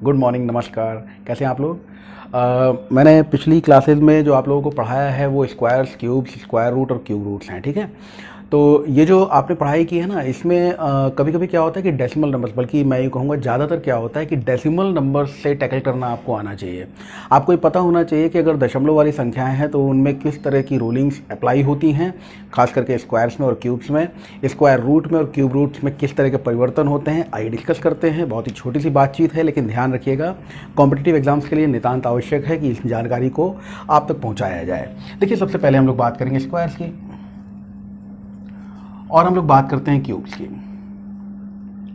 Good morning, नमस्कार। कैसे हैं आप लोग? मैंने पिछली क्लासेस में जो आप लोगों को पढ़ाया है वो स्क्वायर्स, क्यूब्स, स्क्वायर रूट और क्यूब रूट्स हैं, ठीक है। तो ये जो आपने पढ़ाई की है ना, इसमें कभी कभी क्या होता है कि डेसिमल नंबर्स, बल्कि मैं ये कहूँगा ज़्यादातर क्या होता है कि डेसिमल नंबर्स से टैकल करना आपको आना चाहिए। आपको ये पता होना चाहिए कि अगर दशमलव वाली संख्याएं हैं तो उनमें किस तरह की रूलिंग्स अप्लाई होती हैं, खास करके स्क्वायर्स में और क्यूब्स में। स्क्वायर रूट में और क्यूब रूट्स में किस तरह के परिवर्तन होते हैं आइए डिस्कस करते हैं। बहुत ही छोटी सी बातचीत है, लेकिन ध्यान रखिएगा, कॉम्पिटिटिव एग्जाम्स के लिए नितांत आवश्यक है कि इस जानकारी को आप तक पहुँचाया जाए। देखिए, सबसे पहले हम लोग बात करेंगे स्क्वायर्स की और हम लोग बात करते हैं क्यूब्स की,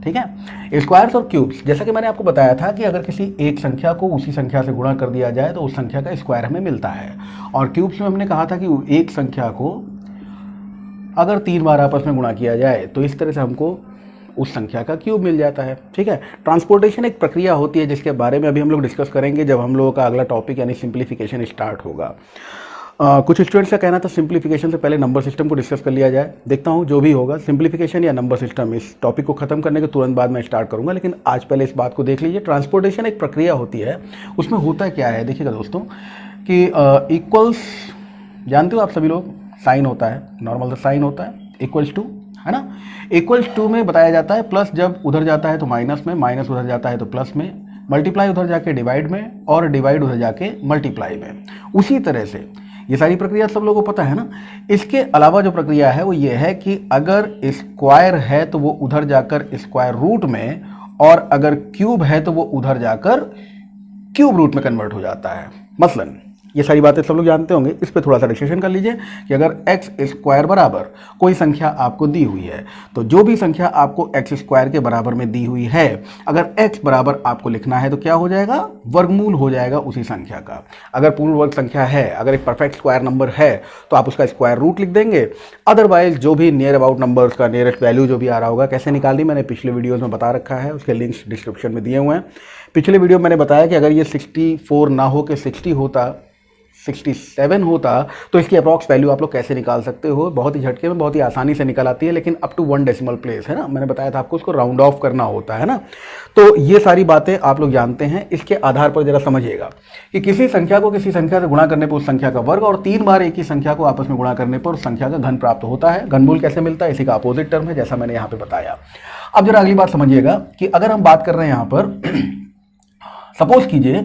ठीक है। स्क्वायर्स और क्यूब्स, जैसा कि मैंने आपको बताया था कि अगर किसी एक संख्या को उसी संख्या से गुणा कर दिया जाए तो उस संख्या का स्क्वायर हमें मिलता है। और क्यूब्स में हमने कहा था कि एक संख्या को अगर 3 बार आपस में गुणा किया जाए तो इस तरह से हमको उस संख्या का क्यूब मिल जाता है, ठीक है। ट्रांसपोर्टेशन एक प्रक्रिया होती है जिसके बारे में अभी हम लोग डिस्कस करेंगे जब हम लोगों का अगला टॉपिक यानी सिंप्लीफिकेशन स्टार्ट होगा। कुछ स्टूडेंट्स का कहना था सिंप्लीफिकेशन से पहले नंबर सिस्टम को डिस्कस कर लिया जाए। देखता हूँ जो भी होगा, सिंप्लीफिकेशन या नंबर सिस्टम, इस टॉपिक को खत्म करने के तुरंत बाद मैं स्टार्ट करूँगा, लेकिन आज पहले इस बात को देख लीजिए। ट्रांसपोर्टेशन एक प्रक्रिया होती है, उसमें होता क्या है देखिएगा दोस्तों कि इक्वल्स, जानते हो आप सभी लोग, साइन होता है, नॉर्मल सा साइन होता है, इक्वल्स टू, है ना। इक्वल्स टू में बताया जाता है प्लस, जब उधर जाता है तो माइनस में, माइनस उधर जाता है तो प्लस में, मल्टीप्लाई उधर जाके डिवाइड में, और डिवाइड उधर जाके मल्टीप्लाई में। उसी तरह से ये सारी प्रक्रिया सब लोगों को पता है ना। इसके अलावा जो प्रक्रिया है वो ये है कि अगर स्क्वायर है तो वो उधर जाकर स्क्वायर रूट में, और अगर क्यूब है तो वो उधर जाकर क्यूब रूट में कन्वर्ट हो जाता है। मसलन ये सारी बातें सब लोग जानते होंगे, इस पर थोड़ा सा डिस्कशन कर लीजिए कि अगर एक्स स्क्वायर बराबर कोई संख्या आपको दी हुई है, तो जो भी संख्या आपको एक्स स्क्वायर के बराबर में दी हुई है, अगर एक्स बराबर आपको लिखना है तो क्या हो जाएगा, वर्गमूल हो जाएगा उसी संख्या का। अगर पूर्ण वर्ग संख्या है, अगर एक परफेक्ट स्क्वायर नंबर है तो आप उसका स्क्वायर रूट लिख देंगे। अदरवाइज जो भी नियर अबाउट नंबर, उसका नियरेस्ट वैल्यू जो भी आ रहा होगा, कैसे निकालनी मैंने पिछले वीडियोज़ में बता रखा है, उसके लिंक्स डिस्क्रिप्शन में दिए हुए हैं। पिछले वीडियो में मैंने बताया कि अगर ये 64 ना हो के 60 होता, 67 होता, तो इसकी अप्रॉक्स वैल्यू आप लोग कैसे निकाल सकते हो। बहुत ही झटके में, बहुत ही आसानी से निकल आती है, लेकिन अप टू 1 डेसिमल प्लेस, है ना। मैंने बताया था आपको उसको राउंड ऑफ करना होता है ना। तो ये सारी बातें आप लोग जानते हैं। इसके आधार पर जरा समझिएगा कि किसी संख्या को किसी संख्या से गुणा करने पर उस संख्या का वर्ग, और 3 बार एक ही संख्या को आपस में गुणा करने पर उस संख्या का घन प्राप्त होता है। घनमूल कैसे मिलता है, इसी का अपोजिट टर्म है, जैसा मैंने यहाँ पे बताया। अब जरा अगली बात समझिएगा कि अगर हम बात कर रहे हैं यहाँ पर सपोज कीजिए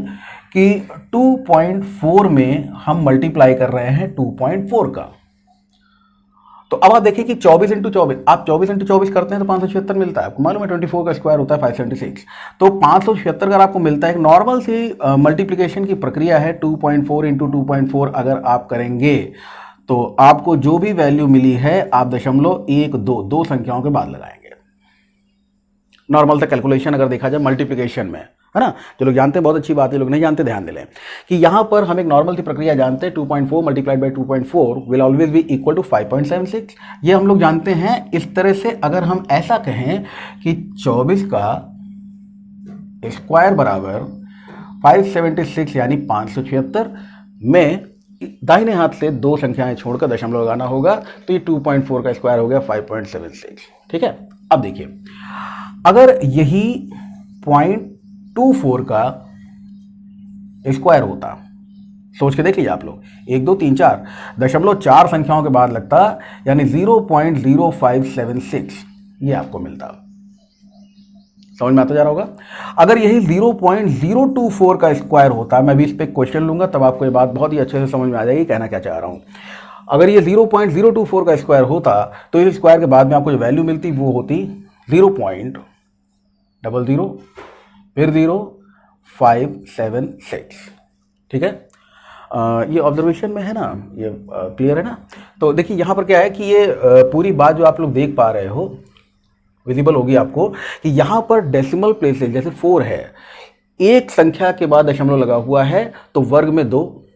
कि 2.4 में हम मल्टीप्लाई कर रहे हैं 2.4 का, तो अब आप देखिए कि 24 इंटू 24, आप 24 इंटू 24 करते हैं तो 576 मिलता है। आपको मालूम है 24 का स्क्वायर होता है 576, तो 576 अगर आपको मिलता है। एक नॉर्मल सी मल्टीप्लिकेशन की प्रक्रिया है। 2.4 इंटू 2.4 अगर आप करेंगे तो आपको जो भी वैल्यू मिली है आप 0.12 दो संख्याओं के बाद लगाएंगे। नॉर्मल सा कैलकुलेशन अगर देखा जाए मल्टीप्लिकेशन में, है ना। जो लोग जानते हैं बहुत अच्छी बात है, लोग नहीं जानते ध्यान दे लें कि यहाँ पर हम एक नॉर्मल सी प्रक्रिया जानते हैं। 2.4 multiplied by 2.4 will always be equal to 5.76। ये हम लोग जानते हैं। इस तरह से अगर हम ऐसा कहें कि 24 का स्क्वायर बराबर 576 यानी 576 में दाहिने हाथ से 2 संख्याएं छोड़कर दशमलव लगाना होगा, तो ये 2.4 का स्क्वायर हो गया 5.76, ठीक है। अब देखिए, अगर यही 0.24 का स्क्वायर होता, सोच के देख लीजिए आप लोग, 1 2 3 4 0.4 संख्याओं के बाद लगता, यानी 0.0576 ये आपको मिलता। समझ में आता जा रहा होगा। अगर यही 0.024 का स्क्वायर होता, मैं भी इस पे क्वेश्चन लूंगा तब आपको ये बात बहुत ही अच्छे से समझ में आ जाएगी कहना क्या चाह रहा हूं। अगर ये 0.024 का स्क्वायर होता तो इस स्क्वायर के बाद में आपको जो वैल्यू मिलती वो होती 0.00 फिर 0.576, ठीक है। ये ऑब्जर्वेशन में है ना, ये क्लियर है ना। तो देखिए यहाँ पर क्या है कि ये पूरी बात जो आप लोग देख पा रहे हो विजिबल होगी आपको कि यहाँ पर डेसिमल प्लेसेस, जैसे 4 है, एक संख्या के बाद दशमलव लगा हुआ है तो वर्ग में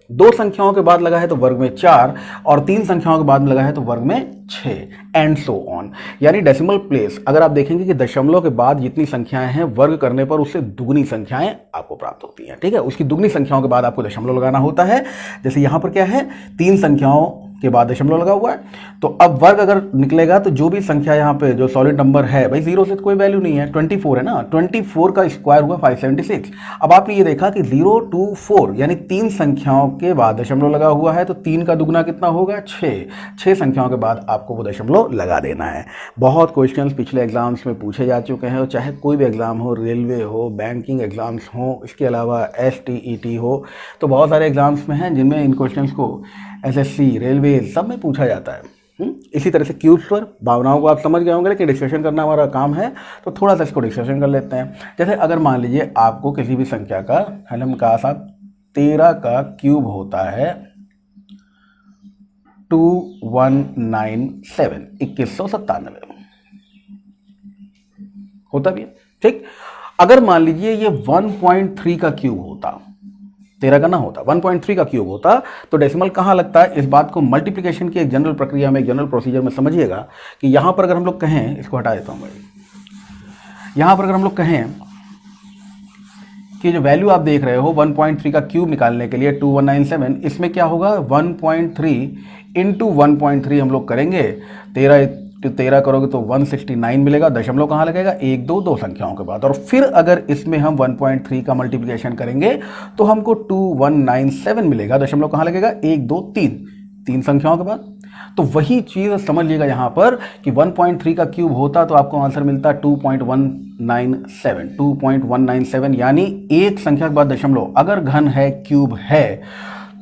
2 संख्याओं के बाद लगा है तो वर्ग में 4, और 3 संख्याओं के बाद लगा है तो वर्ग में 6, एंड सो ऑन। यानी डेसिमल प्लेस अगर आप देखेंगे कि दशमलव के बाद जितनी संख्याएं हैं वर्ग करने पर उससे दुगनी संख्याएं आपको प्राप्त होती हैं, ठीक है। उसकी दुगनी संख्याओं के बाद आपको दशमलव लगाना होता है। जैसे यहां पर क्या है, 3 संख्याओं के बाद दशमलव लगा हुआ है। तो अब वर्ग अगर निकलेगा तो जो भी संख्या यहाँ पे जो सॉलिड नंबर है भाई, जीरो से तो कोई वैल्यू नहीं है, 24 है ना, 24 का स्क्वायर हुआ 576। अब आपने ये देखा कि 0 2 4 यानी 3 संख्याओं के बाद दशमलव लगा हुआ है, तो 3 का दुगना कितना होगा 6 संख्याओं के बाद आपको वो दशमलव लगा देना है। बहुत क्वेश्चंस पिछले एग्जाम्स में पूछे जा चुके हैं, और चाहे कोई भी एग्जाम हो, रेलवे हो, बैंकिंग एग्जाम्स हो, इसके अलावा STET हो, तो बहुत सारे एग्जाम्स में हैं जिनमें इन क्वेश्चंस को SSC, रेलवे सब में पूछा जाता है। इसी तरह से क्यूब्स पर भावनाओं को आप समझ गए होंगे, लेकिन डिस्कशन करना हमारा काम है, तो थोड़ा सा इसको डिस्कशन कर लेते हैं। जैसे अगर मान लीजिए आपको किसी भी संख्या का, हम कहा साहब 13 का क्यूब होता है 2197, 2197 होता भी है, ठीक। अगर मान लीजिए ये 1.3 का क्यूब होता, 13 का ना होता, 1.3 का क्यूब होता, तो डेसिमल कहाँ लगता है, इस बात को मल्टीप्लिकेशन की एक जनरल प्रक्रिया में, एक जनरल प्रोसीजर में समझिएगा कि यहाँ पर अगर हम लोग कहें, इसको हटा देता हूँ भाई, यहाँ पर अगर हम लोग कहें कि जो वैल्यू आप देख रहे हो 1.3 का क्यूब निकालने के लिए 2197, इसमें क्या होगा 1.3 इंटू 1.3 हम लोग करेंगे, 13 करोगे तो 169 मिलेगा, दशमलव कहाँ लगेगा 1 2 2 संख्याओं के बाद, और फिर अगर इसमें हम 1.3 का मल्टीप्लिकेशन करेंगे तो हमको 2197 मिलेगा, दशमलव कहाँ लगेगा 1 2 3 संख्याओं के बाद। तो वही चीज़ समझ लीजिएगा यहाँ पर कि 1.3 का क्यूब होता तो आपको आंसर मिलता 2.197, यानी एक संख्या के बाद दशमलव, अगर घन है क्यूब है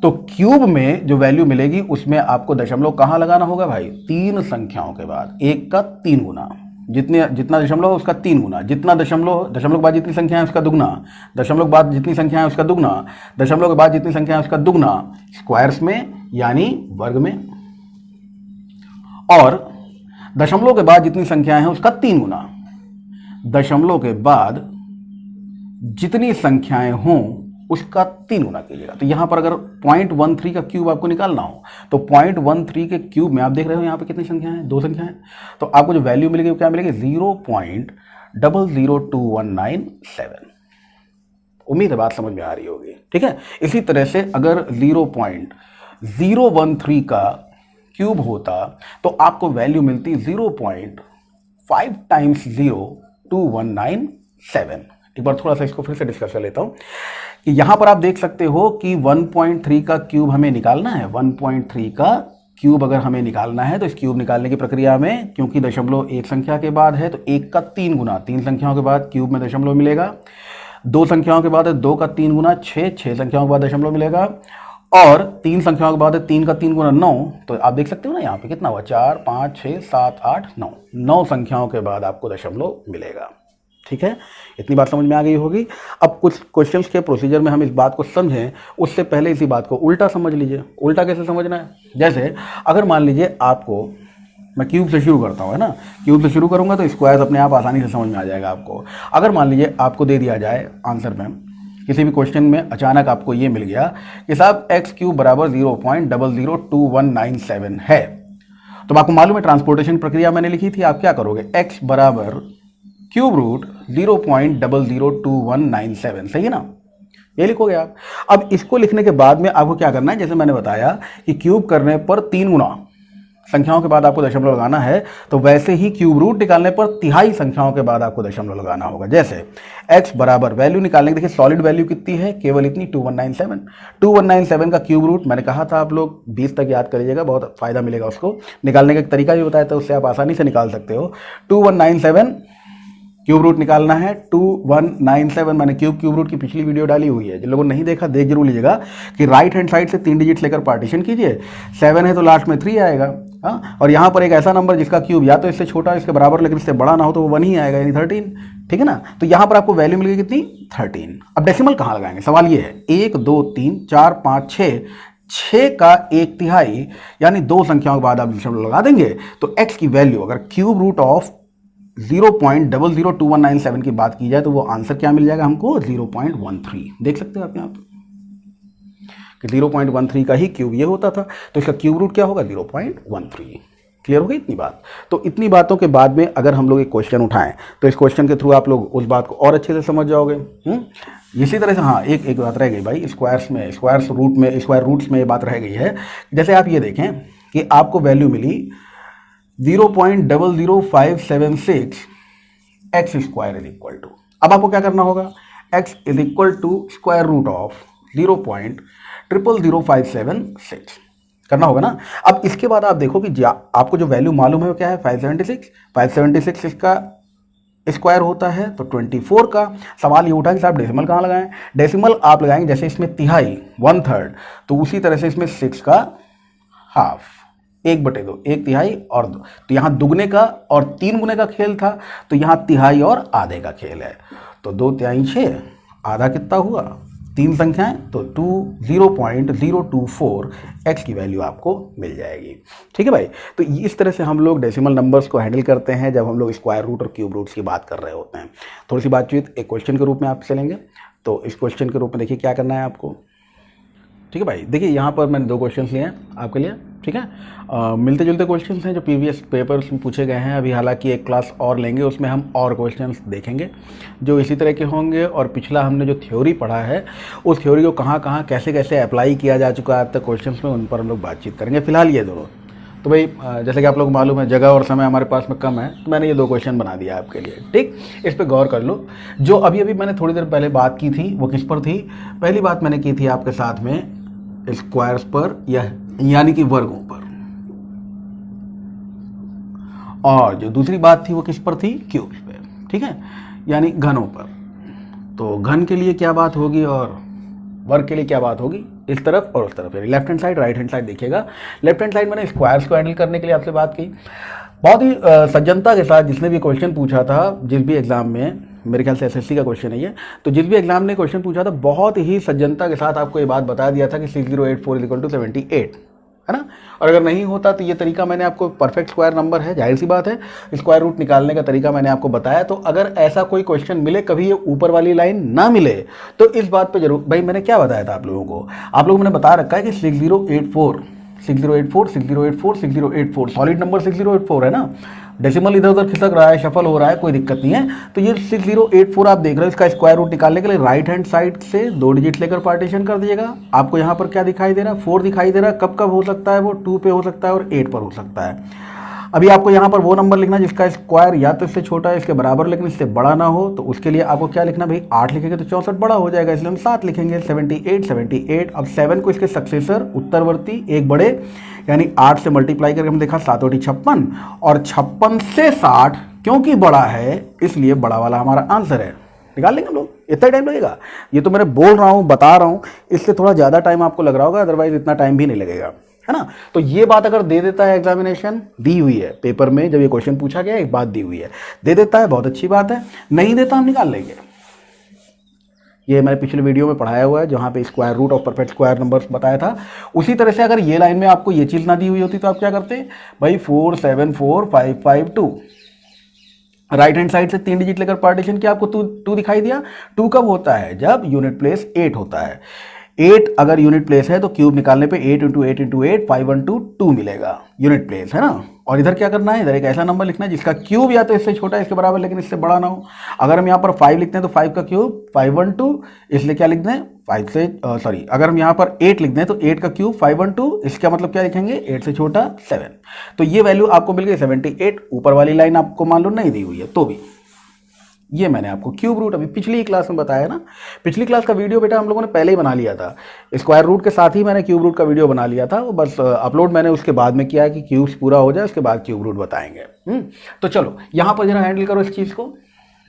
तो क्यूब में जो वैल्यू मिलेगी उसमें आपको दशमलव कहाँ लगाना होगा भाई, 3 संख्याओं के बाद, एक का 3 गुना, जितना दशमलव है उसका 3 गुना, जितना दशमलव के बाद जितनी संख्या है उसका दुगना, दशमलव के बाद जितनी संख्या है उसका दुगना, दशमलव के बाद जितनी संख्या है उसका दुगना, स्क्वायर्स में यानी वर्ग में, और दशमलव के बाद जितनी संख्याएं हैं उसका 3 गुना, दशमलव के बाद जितनी संख्याएं हों उसका 3 गुना कीजिएगा। तो यहां पर अगर 0.13 का क्यूब आपको निकालना हो तो 0.13 के क्यूब में आप देख रहे हो यहां पे कितनी संख्या है, 2 संख्या है, तो आपको जो वैल्यू मिलेगी वो क्या मिलेगी 0.002197। उम्मीद है बात समझ में आ रही होगी, ठीक है। इसी तरह से अगर 0.013 का क्यूब होता तो आपको वैल्यू मिलती 0.5 टाइम्स 02197। एक बार थोड़ा सा इसको फिर से डिस्कस कर लेता हूं कि यहां पर आप देख सकते हो कि 1.3 का क्यूब हमें निकालना है, 1.3 का क्यूब अगर हमें निकालना है तो इस क्यूब निकालने की प्रक्रिया में, क्योंकि दशमलव एक संख्या के बाद है तो 1 का 3 गुना, 3 संख्याओं के बाद क्यूब में दशमलव मिलेगा, 2 संख्याओं के बाद है 2 का 3 गुना 6 संख्याओं के बाद दशमलव मिलेगा, और 3 संख्याओं के बाद 3 का 3 गुना 9, तो आप देख सकते हो ना यहाँ पे कितना हुआ 4 5 6 7 8 9 संख्याओं के बाद आपको दशमलव मिलेगा, ठीक है। इतनी बात समझ में आ गई होगी। अब कुछ क्वेश्चंस के प्रोसीजर में हम इस बात को समझें उससे पहले इसी बात को उल्टा समझ लीजिए। उल्टा कैसे समझना है, जैसे अगर मान लीजिए आपको, मैं क्यूब से शुरू करता हूँ है ना, क्यूब से शुरू करूँगा तो स्क्वायर अपने आप आसानी से समझ में आ जाएगा आपको। अगर मान लीजिए आपको दे दिया जाए आंसर में, किसी भी क्वेश्चन में अचानक आपको ये मिल गया कि साहब x क्यूब बराबर 0.002197 है, तो आपको मालूम है ट्रांसपोर्टेशन प्रक्रिया मैंने लिखी थी, आप क्या करोगे x बराबर क्यूब रूट 0.002197, सही है ना, ये लिखोगे आप। अब इसको लिखने के बाद में आपको क्या करना है, जैसे मैंने बताया कि क्यूब करने पर 3 गुना संख्याओं के बाद आपको दशमलव लगाना है, तो वैसे ही क्यूब रूट निकालने पर तिहाई संख्याओं के बाद आपको दशमलव लगाना होगा। जैसे x बराबर वैल्यू निकालने के, देखिए सॉलिड वैल्यू कितनी है, केवल इतनी 2197 का क्यूब रूट, मैंने कहा था आप लोग 20 तक याद करिएगा, बहुत फायदा मिलेगा उसको निकालने का, एक तरीका भी बताया था, उससे आप आसानी से निकाल सकते हो। 2197 क्यूब रूट निकालना है, 2197 मैंने क्यूब रूट की पिछली वीडियो डाली हुई है, जिन लोगों ने नहीं देखा देख जरूर लीजिएगा कि राइट हैंड साइड से 3 डिजिट लेकर पार्टीशन कीजिए, 7 है तो लास्ट में 3 आएगा, हाँ, और यहाँ पर एक ऐसा नंबर जिसका क्यूब या तो इससे छोटा इसके बराबर लेकिन इससे बड़ा ना हो तो वो 1 ही आएगा, यानी 13, ठीक है ना। तो यहाँ पर आपको वैल्यू मिलेगी कितनी 13। अब डेसिमल कहाँ लगाएंगे, सवाल ये है, 1 2 3 4 5 6 का 1/3 यानी 2 संख्याओं के बाद आप दशमलव लगा देंगे, तो x की वैल्यू अगर क्यूब रूट ऑफ 0.002197 की बात की जाए तो वो आंसर क्या मिल जाएगा हमको 0.13। देख सकते हो आप यहाँ पे कि 0.13 का ही क्यूब ये होता था, तो इसका क्यूब रूट क्या होगा 0.13। क्लियर हो गई इतनी बात। तो इतनी बातों के बाद में अगर हम लोग एक क्वेश्चन उठाएं तो इस क्वेश्चन के थ्रू आप लोग उस बात को और अच्छे से समझ जाओगे। इसी तरह से हाँ एक बात रह गई भाई, स्क्वायर रूट्स में ये बात रह गई है। जैसे आप ये देखें कि आपको वैल्यू मिली 0.00576 x square is equal to, अब आपको क्या करना होगा, x is equal to square root of 0.0000576 करना होगा ना। अब इसके बाद आप देखो कि आपको जो वैल्यू मालूम है वो क्या है, 576 इसका स्क्वायर होता है तो 24 का। सवाल ये उठा कि साहब डेसिमल कहाँ लगाएं, डेसिमल आप लगाएंगे जैसे इसमें तिहाई 1/3 तो उसी तरह से इसमें 6 का हाफ, 1/2 1 तिहाई और 2, तो यहाँ दुगने का और 3 गुने का खेल था, तो यहाँ तिहाई और आधे का खेल है, तो 2 तिहाई 6, आधा कितना हुआ 3 संख्याएं, तो 0.024 x की वैल्यू आपको मिल जाएगी। ठीक है भाई, तो इस तरह से हम लोग डेसिमल नंबर्स को हैंडल करते हैं जब हम लोग स्क्वायर रूट और क्यूब रूट्स की बात कर रहे होते हैं। थोड़ी सी बातचीत एक क्वेश्चन के रूप में आप चलेंगे, तो इस क्वेश्चन के रूप में देखिए क्या करना है आपको। ठीक है भाई, देखिए यहाँ पर मैंने 2 क्वेश्चन लिए हैं आपके लिए। ठीक है, मिलते जुलते क्वेश्चंस हैं जो प्रीवियस पेपर्स में पूछे गए हैं। अभी हालांकि एक क्लास और लेंगे, उसमें हम और क्वेश्चंस देखेंगे जो इसी तरह के होंगे, और पिछला हमने जो थ्योरी पढ़ा है उस थ्योरी को कहाँ कहाँ कैसे कैसे अप्लाई किया जा चुका है अब तक क्वेश्चंस में, उन पर हम लोग बातचीत करेंगे। फिलहाल ये दोनों, तो भाई जैसे कि आप लोग को मालूम है जगह और समय हमारे पास में कम है, तो मैंने ये 2 क्वेश्चन बना दिया आपके लिए। ठीक, इस पर गौर कर लो। जो अभी अभी मैंने थोड़ी देर पहले बात की थी वो किस पर थी, पहली बात मैंने की थी आपके साथ में स्क्वायर्स पर, यानी कि वर्गों पर, और जो दूसरी बात थी वो किस पर थी, क्यूब्स पे। ठीक है, यानी घनों पर। तो घन के लिए क्या बात होगी और वर्ग के लिए क्या बात होगी, इस तरफ और उस तरफ, यानी left hand side right hand side. देखिएगा लेफ्ट हैंड साइड मैंने स्क्वायर्स को हैंडल करने के लिए आपसे बात की, बहुत ही सज्जनता के साथ जिसने भी क्वेश्चन पूछा था, जिस भी एग्जाम में, मेरे ख्याल से एसएससी का क्वेश्चन है ये, तो जिस भी एग्जाम ने क्वेश्चन पूछा था बहुत ही सज्जनता के साथ आपको ये बात बता दिया था कि 6084 = 78, है ना। और अगर नहीं होता तो ये तरीका मैंने आपको, परफेक्ट स्क्वायर नंबर है, जाहिर सी बात है, स्क्वायर रूट निकालने का तरीका मैंने आपको बताया। तो अगर ऐसा कोई क्वेश्चन मिले, कभी ये ऊपर वाली लाइन ना मिले, तो इस बात पे जरूर, भाई मैंने क्या बताया था आप लोगों को, आप लोगों ने बता रखा है कि 6084 सॉलिड नंबर 6084 है ना, डेसिमल इधर उधर खिसक रहा है, शफल हो रहा है, कोई दिक्कत नहीं है। तो ये 6084 आप देख रहे हो, इसका स्क्वायर रूट निकालने के लिए राइट हैंड साइड से 2 डिजिट लेकर पार्टीशन कर दीजिएगा। आपको यहाँ पर क्या दिखाई दे रहा है, 4 दिखाई दे रहा है। कब कब हो सकता है वो, 2 पे हो सकता है और 8 पर हो सकता है। अभी आपको यहाँ पर वो नंबर लिखना जिसका स्क्वायर या तो इससे छोटा है, इसके बराबर, लेकिन इससे बड़ा ना हो, तो उसके लिए आपको क्या लिखना भाई, 8 लिखेंगे तो 64 बड़ा हो जाएगा, इसलिए हम 7 लिखेंगे। 78। अब 7 को इसके सक्सेसर उत्तरवर्ती एक बड़े, यानी 8 से मल्टीप्लाई करके हम देखा 7 × 56, और 56 से 60 क्योंकि बड़ा है इसलिए बड़ा वाला हमारा आंसर है। निकाल लेंगे हम लोग, इतना टाइम लगेगा, ये तो मैं बोल रहा हूँ, बता रहा हूँ, इससे थोड़ा ज़्यादा टाइम आपको लग रहा होगा, अदरवाइज इतना टाइम भी नहीं लगेगा, है ना। तो ये बात अगर दे देता है, एग्जामिनेशन दी हुई है पेपर में, जब ये क्वेश्चन पूछा गया एक बात दी हुई है, दे देता है बहुत अच्छी बात है, नहीं देता हम निकाल लेंगे। ये मैंने पिछले वीडियो में पढ़ाया हुआ है जहाँ पे square root of perfect square numbers बताया था। उसी तरह से अगर ये लाइन में आपको ये चीज़ ना दी हुई होती तो आप क्या करते भाई, 474552, राइट हैंड साइड से 3 डिजिट लेकर पार्टीशन किया, आपको 2 दिखाई दिया। 2 कब होता है, जब यूनिट प्लेस 8 होता है। 8 अगर यूनिट प्लेस है तो क्यूब निकालने पे 8 × 8 × 8 512 2 मिलेगा, यूनिट प्लेस है ना। और इधर क्या करना है, इधर एक ऐसा नंबर लिखना है जिसका क्यूब या तो इससे छोटा है, इसके बराबर, लेकिन इससे बड़ा ना हो। अगर हम यहाँ पर 5 लिखते हैं तो 5 का क्यूब 512, इसलिए क्या लिख दें, 5 से सॉरी, अगर हम यहाँ पर 8 लिख दें तो 8 का क्यूब 512, इसका मतलब क्या लिखेंगे, 8 से छोटा 7। तो ये वैल्यू आपको मिल गई 78। ऊपर वाली लाइन आपको मान लो नहीं दी हुई है तो भी, ये मैंने आपको क्यूब रूट अभी पिछली क्लास में बताया ना। पिछली क्लास का वीडियो बेटा हम लोगों ने पहले ही बना लिया था, स्क्वायर रूट के साथ ही मैंने क्यूब रूट का वीडियो बना लिया था, वो बस अपलोड मैंने उसके बाद में किया है कि क्यूब्स पूरा हो जाए उसके बाद क्यूब रूट बताएंगे। तो चलो यहाँ पर जरा हैंडल करो इस चीज़ को।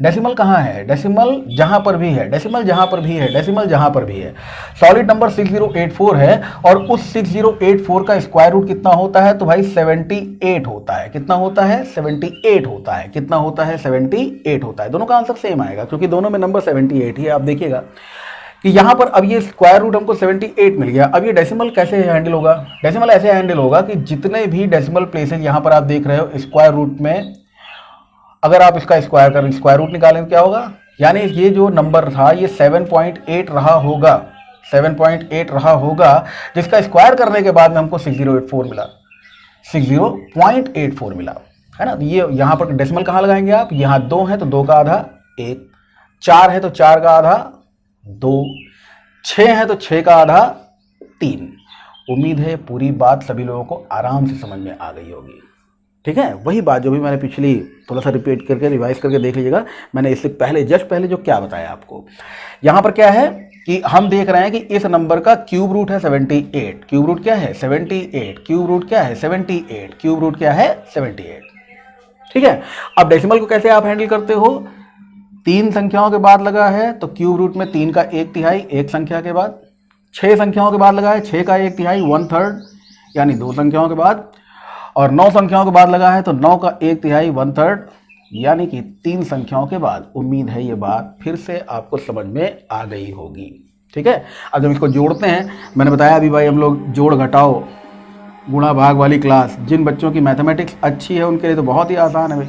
डेसिमल कहाँ है, डेसिमल जहाँ पर भी है, डेसिमल जहाँ पर भी है, डेसिमल जहाँ पर भी है। सॉलिड नंबर 6084 है और उस 6084 का स्क्वायर रूट कितना होता है, तो भाई 78 होता है। कितना होता है, 78 होता है। कितना होता है, 78 होता है। दोनों का आंसर सेम आएगा क्योंकि दोनों में नंबर 78 ही है। आप देखिएगा कि यहाँ पर अब ये स्क्वायर रूट हमको 78 मिल गया। अब ये डेसिमल कैसे हैंडल होगा, डेसिमल ऐसे हैंडल होगा कि जितने भी डेसिमल प्लेसेस यहाँ पर आप देख रहे हो स्क्वायर रूट में, अगर आप इसका स्क्वायर करें, स्क्वायर रूट निकालें तो क्या होगा, यानी ये जो नंबर था ये 7.8 रहा होगा, 7.8 रहा होगा, जिसका स्क्वायर करने के बाद में हमको 6084 मिला, 60.84 मिला, है ना। तो ये यहाँ पर डेसिमल कहाँ लगाएंगे आप, यहाँ 2 है तो 2 का आधा 1, 4 है तो 4 का आधा 2, 6 है तो 6 का आधा 3, उम्मीद है पूरी बात सभी लोगों को आराम से समझ में आ गई होगी। ठीक है, वही बात जो भी मैंने पिछली थोड़ा सा रिपीट करके रिवाइज करके देख लीजिएगा। मैंने इससे पहले जस्ट पहले जो क्या बताया आपको, यहाँ पर क्या है कि हम देख रहे हैं कि इस नंबर का क्यूब रूट है 78, क्यूब रूट क्या है 78, क्यूब रूट क्या है 78, क्यूब रूट क्या है 78। ठीक है, अब डेसिमल को कैसे आप हैंडल करते हो, 3 संख्याओं के बाद लगा है तो क्यूब रूट में 3 का 1/3 एक संख्या के बाद, 6 संख्याओं के बाद लगा है 6 का 1/3 1/3 यानी 2 संख्याओं के बाद, और 9 संख्याओं के बाद लगा है तो 9 का 1/3 1/3 यानी कि 3 संख्याओं के बाद। उम्मीद है ये बात फिर से आपको समझ में आ गई होगी। ठीक है, अब जब इसको जोड़ते हैं, मैंने बताया अभी भाई हम लोग जोड़ घटाओ गुणा भाग वाली क्लास, जिन बच्चों की मैथमेटिक्स अच्छी है उनके लिए तो बहुत ही आसान है भाई,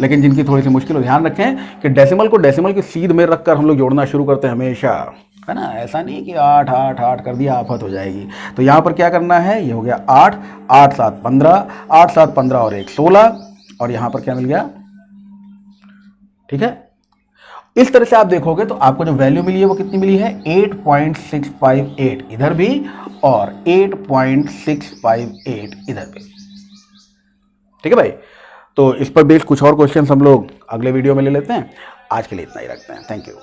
लेकिन जिनकी थोड़ी सी मुश्किल हो, ध्यान रखें कि डेसिमल को डेसिमल की सीध में रखकर हम लोग जोड़ना शुरू करते हैं हमेशा, है ना। ऐसा नहीं कि 8 8 8 कर दिया आफत हो जाएगी। तो यहाँ पर क्या करना है, ये हो गया 8 8 7 15, 8 7 15 और 1 16, और यहाँ पर क्या मिल गया। ठीक है, इस तरह से आप देखोगे तो आपको जो वैल्यू मिली है वो कितनी मिली है 8.658 इधर भी और 8.658 इधर भी। ठीक है भाई, तो इस पर बेस्ड कुछ और क्वेश्चन हम लोग अगले वीडियो में ले लेते हैं। आज के लिए इतना ही रखते हैं। Thank you.